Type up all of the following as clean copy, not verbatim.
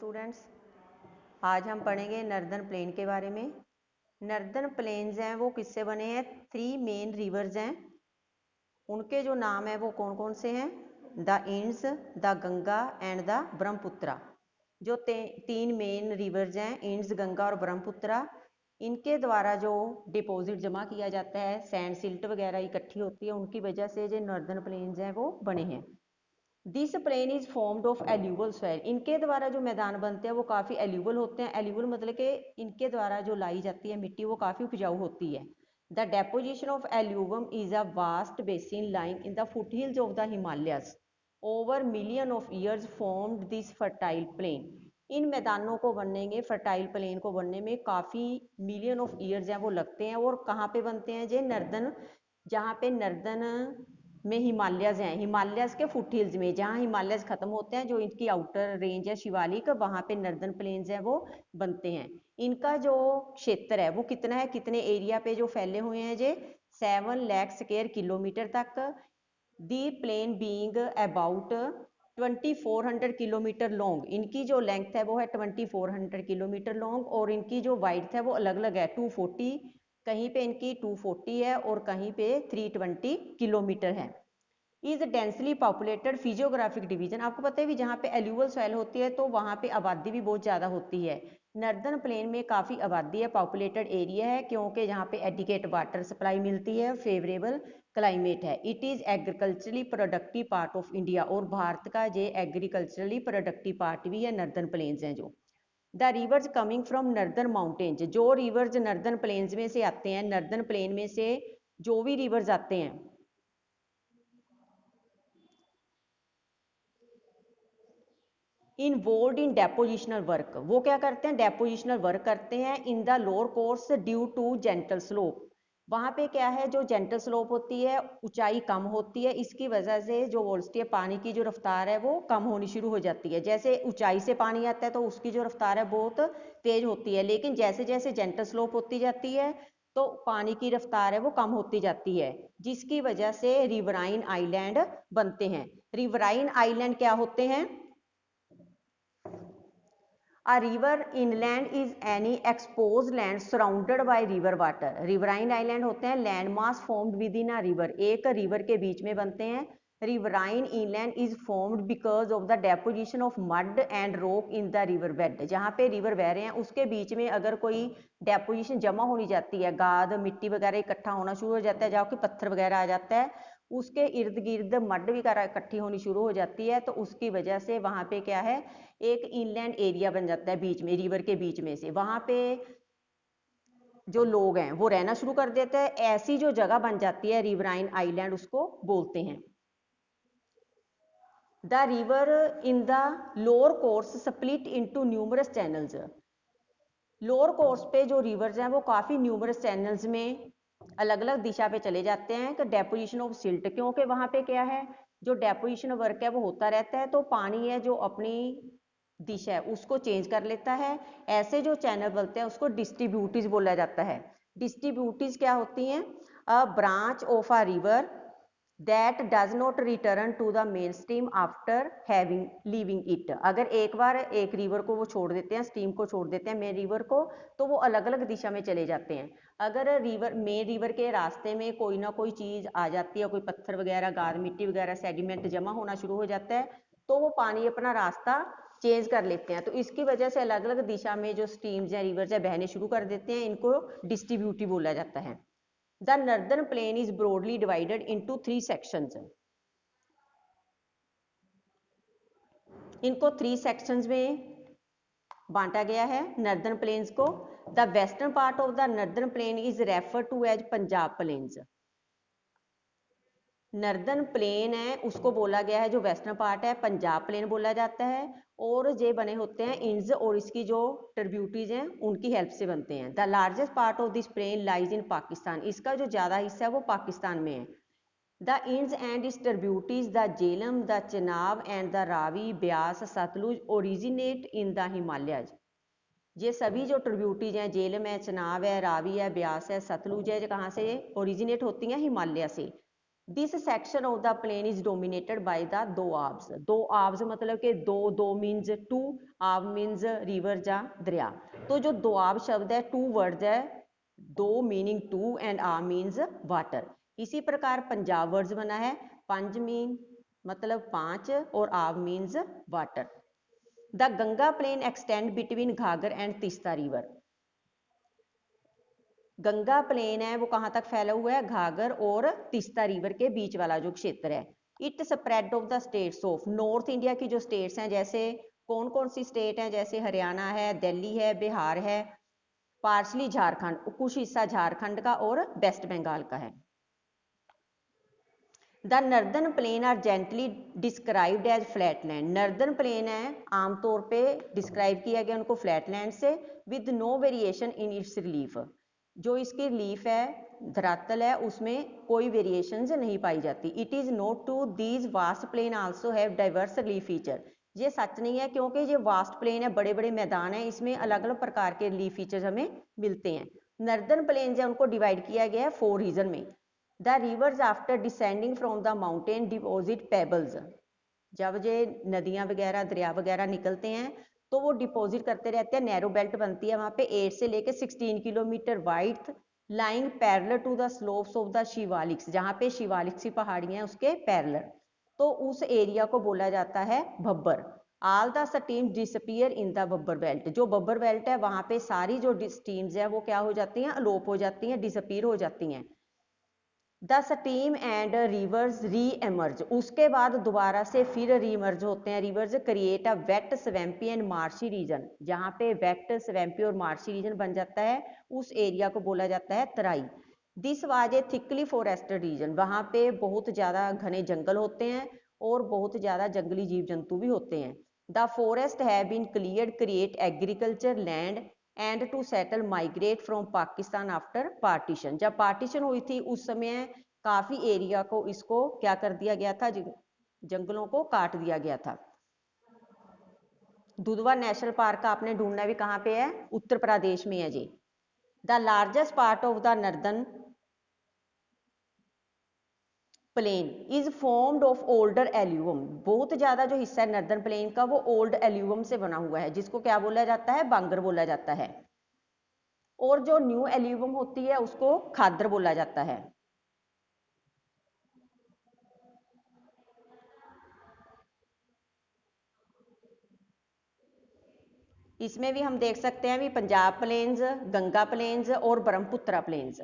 Students, आज हम पढ़ेंगे नर्दर्न प्लेन के बारे में। नर्दर्न प्लेन्स हैं वो किससे बने हैं? 3 मेन रिवर्स हैं, उनके जो नाम है वो कौन कौन से हैं? The ends, the Ganga and the Brahmaputra. जो 3 मेन रिवर्स हैं, इंड्स, गंगा और ब्रह्मपुत्रा, इनके द्वारा जो डिपॉजिट जमा किया जाता है, सैंड सिल्ट वगैरह इकट्ठी होती है, उनकी वजह से जो नॉर्दर्न प्लेन्स हैं वो बने हैं। This plain is formed of alluvial soil. इनके द्वारा जो मैदान बनते हैं वो काफ़ी एल्यूवल होते हैं। एल्यूवल मतलब कि इनके द्वारा जो लाई जाती है मिट्टी वो काफ़ी उपजाऊ होती है। The deposition of alluvium is a vast basin lying in the foothills of the Himalayas over million of years formed this fertile plain. इन मैदानों को बनने में, फर्टाइल प्लेन को बनने में काफ़ी मिलियन ऑफ ईयर्स हैं वो लगते हैं। और कहाँ पे बनते हैं? जे नर्दन, जहाँ पे नर्दन में हिमालयस हैं, हिमालयस के फुट हिल्स में, जहाँ हिमालयस खत्म होते हैं, जो इनकी आउटर रेंज है शिवालिक, वहाँ पे नर्दर्न प्लेन्स हैं वो बनते हैं। इनका जो क्षेत्र है वो कितना है, कितने एरिया पे जो फैले हुए हैं? जे 7 लाख स्क्वायर किलोमीटर तक। The plain being about 2400 kilometre long. इनकी जो लेंथ है वो है 2400 किलोमीटर लॉन्ग, और इनकी जो वाइड्थ है वो अलग अलग है। 240, कहीं पे इनकी 240 है और कहीं पे 320 किलोमीटर है। Is densely populated physiographic division. आपको पता है भी जहाँ पे एल्यूवल सॉइल होती है तो वहाँ पे आबादी भी बहुत ज़्यादा होती है। नर्दर्न प्लेन में काफ़ी आबादी है, पॉपुलेटेड एरिया है, क्योंकि जहाँ पे एडिकेट वाटर सप्लाई मिलती है, फेवरेबल क्लाइमेट है। It is agriculturally productive part of India, और भारत का ये एग्रीकल्चरली प्रोडक्टिव पार्ट भी है, नर्दर्न प्लेन्स हैं जो। The reverse coming from northern mountains, जो रिवर्स नर्दर्न प्लेन्स में से आते हैं, नर्दर्न प्लेन में से जो भी रिवर्स आते हैं, इन्वॉल्व इन डेपोजिशनल वर्क। वो क्या करते हैं? डेपोजिशनल वर्क करते हैं in the lower course due to gentle slope. वहाँ पे क्या है, जो जेंटल स्लोप होती है, ऊंचाई कम होती है, इसकी वजह से जो वोल्सिटी है, पानी की जो रफ्तार है वो कम होनी शुरू हो जाती है। जैसे ऊंचाई से पानी आता है तो उसकी जो रफ्तार है बहुत तेज होती है, लेकिन जैसे जैसे जेंटल स्लोप होती जाती है तो पानी की रफ्तार है वो कम होती जाती है, जिसकी वजह से रिवराइन आइलैंड बनते हैं। रिवराइन आइलैंड क्या होते हैं? A river inland is any exposed land surrounded by river water. Riverine island होते हैं land mass formed with in a river, एक रिवर के बीच में बनते हैं। Riverine inland is formed because of the deposition of mud and rock in the river bed. जहाँ पे river बह रहे हैं उसके बीच में अगर कोई डेपोजिशन जमा होनी जाती है, गाद मिट्टी वगैरह इकट्ठा होना शुरू हो जाता है, जहाँ कोई पत्थर वगैरह आ जाता है, उसके इर्द गिर्द मड वगैरह इकट्ठी होनी शुरू हो जाती है, तो उसकी वजह से वहाँ पे क्या है, एक इनलैंड एरिया बन जाता है बीच में, रिवर के बीच में से। वहाँ पे जो लोग हैं वो रहना शुरू कर देते हैं। ऐसी जो जगह बन जाती है रिवराइन आइलैंड, उसको बोलते हैं। The river in the lower course split into numerous channels. Lower course पे जो रिवर्स हैं वो काफ़ी न्यूमरस चैनल्स में अलग अलग दिशा पे चले जाते हैं कि डेपोजिशन ऑफ सिल्ट, क्योंकि वहाँ पे क्या है, जो डेपोजिशन वर्क है वो होता रहता है, तो पानी है जो अपनी दिशा है उसको चेंज कर लेता है। ऐसे जो चैनल बनते हैं उसको डिस्ट्रीब्यूटीज बोला जाता है। डिस्ट्रीब्यूटीज क्या होती हैं? A branch of a river that does not return to the main stream after having leaving it. अगर एक बार एक रिवर को वो छोड़ देते हैं, स्ट्रीम को छोड़ देते हैं, मेन रिवर को, तो वो अलग अलग दिशा में चले जाते हैं। अगर रिवर, मेन रिवर के रास्ते में कोई ना कोई चीज़ आ जाती है, कोई पत्थर वगैरह, गाद मिट्टी वगैरह, सेडिमेंट जमा होना शुरू हो जाता है, तो वो पानी अपना रास्ता चेंज कर लेते हैं। तो इसकी वजह से अलग अलग दिशा में जो स्ट्रीम्स या रिवर्स है बहने शुरू कर देते हैं, इनको डिस्ट्रीब्यूटिव बोला जाता है। The northern plain is broadly divided into 3 sections. इनको 3 sections में बांटा गया है नर्दर्न प्लेन्स को। The western part of the northern plain is refer to as Punjab plains. Northern plain है उसको बोला गया है, जो वेस्टर्न पार्ट है पंजाब प्लेन बोला जाता है, और ये बने होते हैं इंड्स और इसकी जो ट्रिब्यूटरीज हैं उनकी हेल्प से बनते हैं। The largest part of this plain lies in Pakistan. इसका जो ज़्यादा हिस्सा है वो पाकिस्तान में है। The Inds and its tributaries, the Jhelum, the Chenab and the Ravi, Beas, Satluj originate in the Himalayas. ये सभी जो ट्रिब्यूटरीज हैं, झेलम है, चनाब है, रावी है, ब्यास है, सतलुज है, कहाँ से ओरिजिनेट होती हैं? हिमालय से। This section of the plain is dominated by the doabs. Doabs मतलब कि दो मीन्स टू, आब मीन्स रिवर या दरिया। तो जो दोआब शब्द है, टू वर्ड्स है, दो मीनिंग टू एंड आ मीन्स वाटर। इसी प्रकार पंजाब वर्ड्स बना है, पंज मीन मतलब पांच और आब means water. The Ganga plain extend between Ghaghara and Teesta river. Ganga plain है वो कहाँ तक फैला हुआ है, घाघर और तीस्ता रिवर के बीच वाला जो क्षेत्र है। It spread of the states of, north India की जो स्टेट्स हैं, जैसे कौन कौन सी स्टेट हैं, जैसे हरियाणा है, दिल्ली है, बिहार है, पार्सली झारखंड, कुछ हिस्सा झारखंड का और वेस्ट बंगाल का है। The northern plain are gently described as flatland. Northern plain है आमतौर पे डिस्क्राइब किया गया उनको फ्लैटलैंड से, with no variation in its relief. जो इसकी रिलीफ है, धरातल है, उसमें कोई वेरिएशंस नहीं पाई जाती। It is note to these vast plain also have diverse relief feature. ये सच नहीं है, क्योंकि ये वास्ट प्लेन है, बड़े बड़े मैदान है, इसमें अलग अलग प्रकार के रिलीफ फीचर्स हमें मिलते हैं। नर्दर्न प्लेन है उनको डिवाइड किया गया है 4 रीजन में। The rivers after descending from the mountain deposit pebbles. जब ये नदियाँ वगैरह दरिया वगैरह निकलते हैं तो वो डिपॉजिट करते रहते हैं, नैरो बेल्ट बनती है वहाँ पे 8 से लेकर 16 kilometre wide, lying parallel to the slopes of the Shivaliks. जहाँ पे शिवालिक्स की पहाड़ियाँ हैं उसके पैरेलल, तो उस एरिया को बोला जाता है bhabar. All the steams disappear in the bhabar belt. जो बब्बर बेल्ट है वहाँ पे सारी जो स्टीम्स है वो क्या हो जाती हैं, अलोप हो जाती हैं, डिसअपीयर हो जाती हैं। The steam and rivers reemerge. उसके बाद दोबारा से फिर री एमर्ज होते हैं rivers, create a wet swampy and marshy region. जहाँ पे वेट स्वैम्पी और मार्शी रीजन बन जाता है उस एरिया को बोला जाता है Terai. This was a thickly forested region. वहाँ पे बहुत ज़्यादा घने जंगल होते हैं और बहुत ज़्यादा जंगली जीव जंतु भी होते हैं। The forest have been cleared create agriculture land and to settle migrate from Pakistan after partition. जब पार्टीशन हुई थी उस समय काफ़ी एरिया को इसको क्या कर दिया गया था, जंगलों को काट दिया गया था। दुधवा नेशनल पार्क का आपने ढूंढना भी कहाँ पे है, उत्तर प्रदेश में है जी। The largest part of the northern plain is formed of older alluvium. बहुत ज्यादा जो हिस्सा है नर्दर्न प्लेन का वो ओल्ड एल्यूवम से बना हुआ है, जिसको क्या बोला जाता है, बांगर बोला जाता है। और जो न्यू एल्यूवम होती है उसको खादर बोला जाता है। इसमें भी हम देख सकते हैं भी पंजाब प्लेन्स, गंगा प्लेन्स और ब्रह्मपुत्रा प्लेन्स,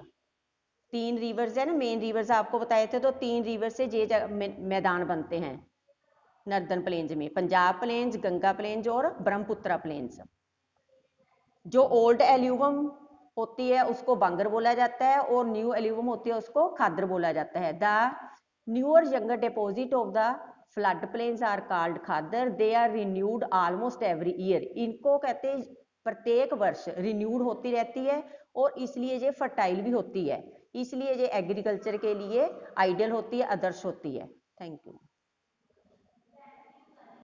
3 रिवर्स है ना, मेन रिवर्स आपको बताए थे। तो 3 रिवर से ये मैदान बनते हैं नर्दर्न प्लेन्स में, पंजाब प्लेन्स, गंगा प्लेन्स और ब्रह्मपुत्रा प्लेन्स। जो ओल्ड एल्यूवम होती है उसको बांगर बोला जाता है और न्यू एल्यूवम होती है उसको खादर बोला जाता है। The newer younger deposit of the flood plains are called khadar. They are renewed almost every year. इनको कहते हैं प्रत्येक वर्ष रिन्यूड होती रहती है और इसलिए ये फर्टाइल भी होती है, इसलिए ये एग्रीकल्चर के लिए आइडियल होती है, आदर्श होती है। Thank you.